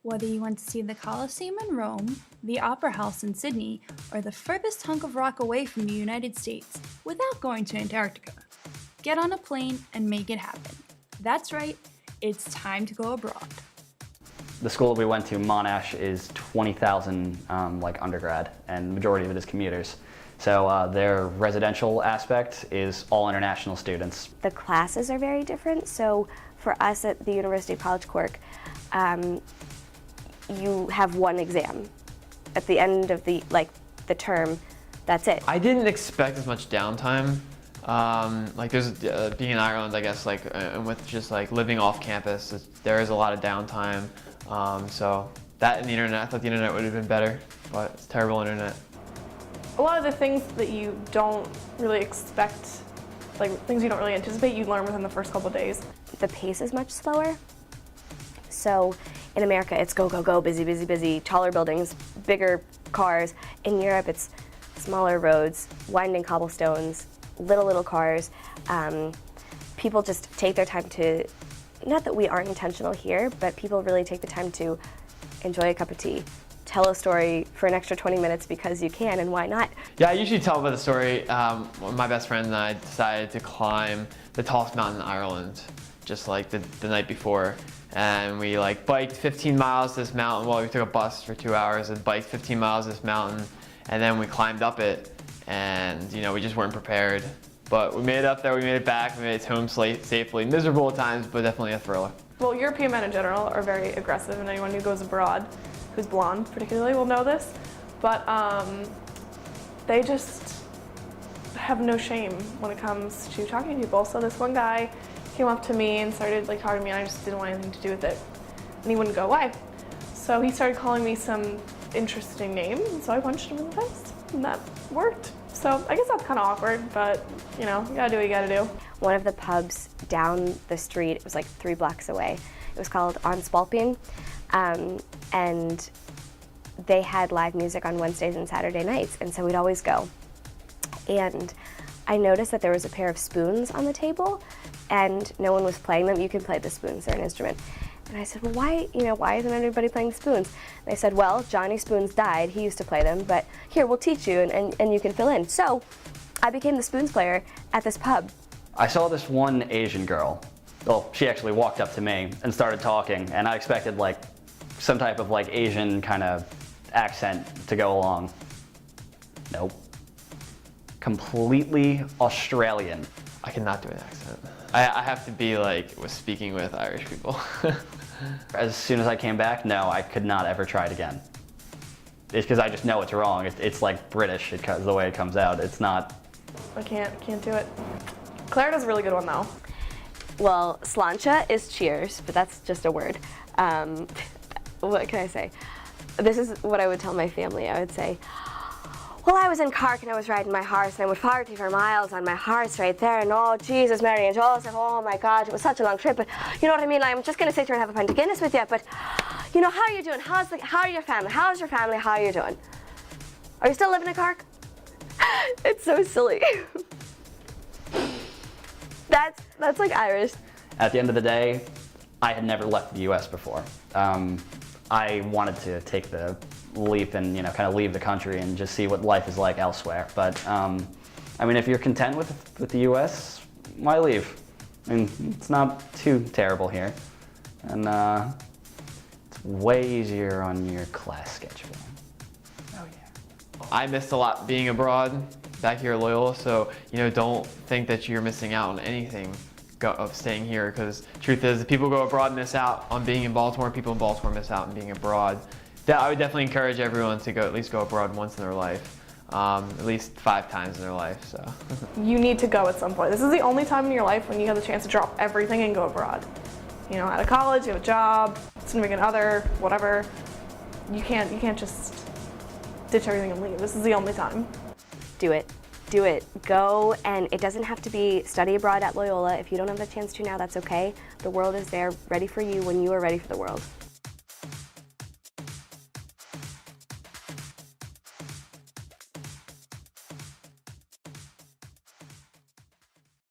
Whether you want to see the Colosseum in Rome, the Opera House in Sydney, or the furthest hunk of rock away from the United States without going to Antarctica, get on a plane and make it happen. That's right, it's time to go abroad. The school we went to, Monash, is 20,000 undergrad, and the majority of it is commuters. So their residential aspect is all international students. The classes are very different. So for us at the University of College Cork, you have one exam. At the end of the term, that's it. I didn't expect as much downtime. There's being in Ireland, I guess, and with just living off campus, there is a lot of downtime. So that and the internet, I thought the internet would have been better, but it's terrible internet. A lot of the things that you don't really expect, things you don't really anticipate, you learn within the first couple of days. The pace is much slower. So in America, it's go, go, go, busy, busy, busy, taller buildings, bigger cars. In Europe, it's smaller roads, winding cobblestones, little cars. People just take their time to, not that we aren't intentional here, but people really take the time to enjoy a cup of tea, tell a story for an extra 20 minutes because you can, and why not? Yeah, I usually tell about the story. My best friend and I decided to climb the tallest mountain in Ireland, just the night before. And we biked 15 miles this mountain. Well, we took a bus for 2 hours and biked 15 miles this mountain. And then we climbed up it, and we just weren't prepared. But we made it up there, we made it back, we made it home safely. Miserable at times, but definitely a thriller. Well, European men in general are very aggressive, and anyone who goes abroad, who's blonde particularly, will know this. But they just have no shame when it comes to talking to people. So this one guy came up to me and started talking to me, and I just didn't want anything to do with it. And he wouldn't go away. So he started calling me some interesting name, and so I punched him in the face, and that worked. So I guess that's kind of awkward, but you gotta do what you gotta do. One of the pubs down the street, it was 3 blocks away, it was called On Spalpeen, and they had live music on Wednesdays and Saturday nights, and so we'd always go. And I noticed that there was a pair of spoons on the table, and no one was playing them. You can play the spoons, they're an instrument. And I said, well, why isn't everybody playing spoons? And they said, well, Johnny Spoons died, he used to play them, but here, we'll teach you, and you can fill in. So I became the spoons player at this pub. I saw this one Asian girl. Well, she actually walked up to me and started talking, and I expected some type of Asian kind of accent to go along. Nope. Completely Australian. I cannot do an accent. I have to be speaking with Irish people. As soon as I came back, no, I could not ever try it again. It's because I just know it's wrong. It's like British, the way it comes out. It's not. I can't do it. Claire does a really good one though. Well, sláinte is cheers, but that's just a word. What can I say? This is what I would tell my family. I would say, well, I was in Cork and I was riding my horse, and I went 44 miles on my horse right there, and oh, Jesus, Mary and Joseph, oh my God, it was such a long trip, but you know what I mean? I'm just going to sit here and have a pint of Guinness with you, but how are you doing? How are your family? How's your family? How are you doing? Are you still living in Cork? It's so silly. That's Irish. At the end of the day, I had never left the US before. I wanted to take the leap and kind of leave the country and just see what life is like elsewhere. But if you're content with the US, why leave? It's not too terrible here, and it's way easier on your class schedule. Oh yeah. I missed a lot being abroad back here at Loyola, so don't think that you're missing out on anything of staying here, because truth is, the people who go abroad miss out on being in Baltimore, people in Baltimore miss out on being abroad. I would definitely encourage everyone to at least go abroad once in their life, at least 5 times in their life. So you need to go at some point. This is the only time in your life when you have the chance to drop everything and go abroad. Out of college, you have a job, significant other, whatever. You can't just ditch everything and leave. This is the only time. Do it. Go, and it doesn't have to be study abroad at Loyola. If you don't have the chance to now, that's okay. The world is there ready for you when you are ready for the world.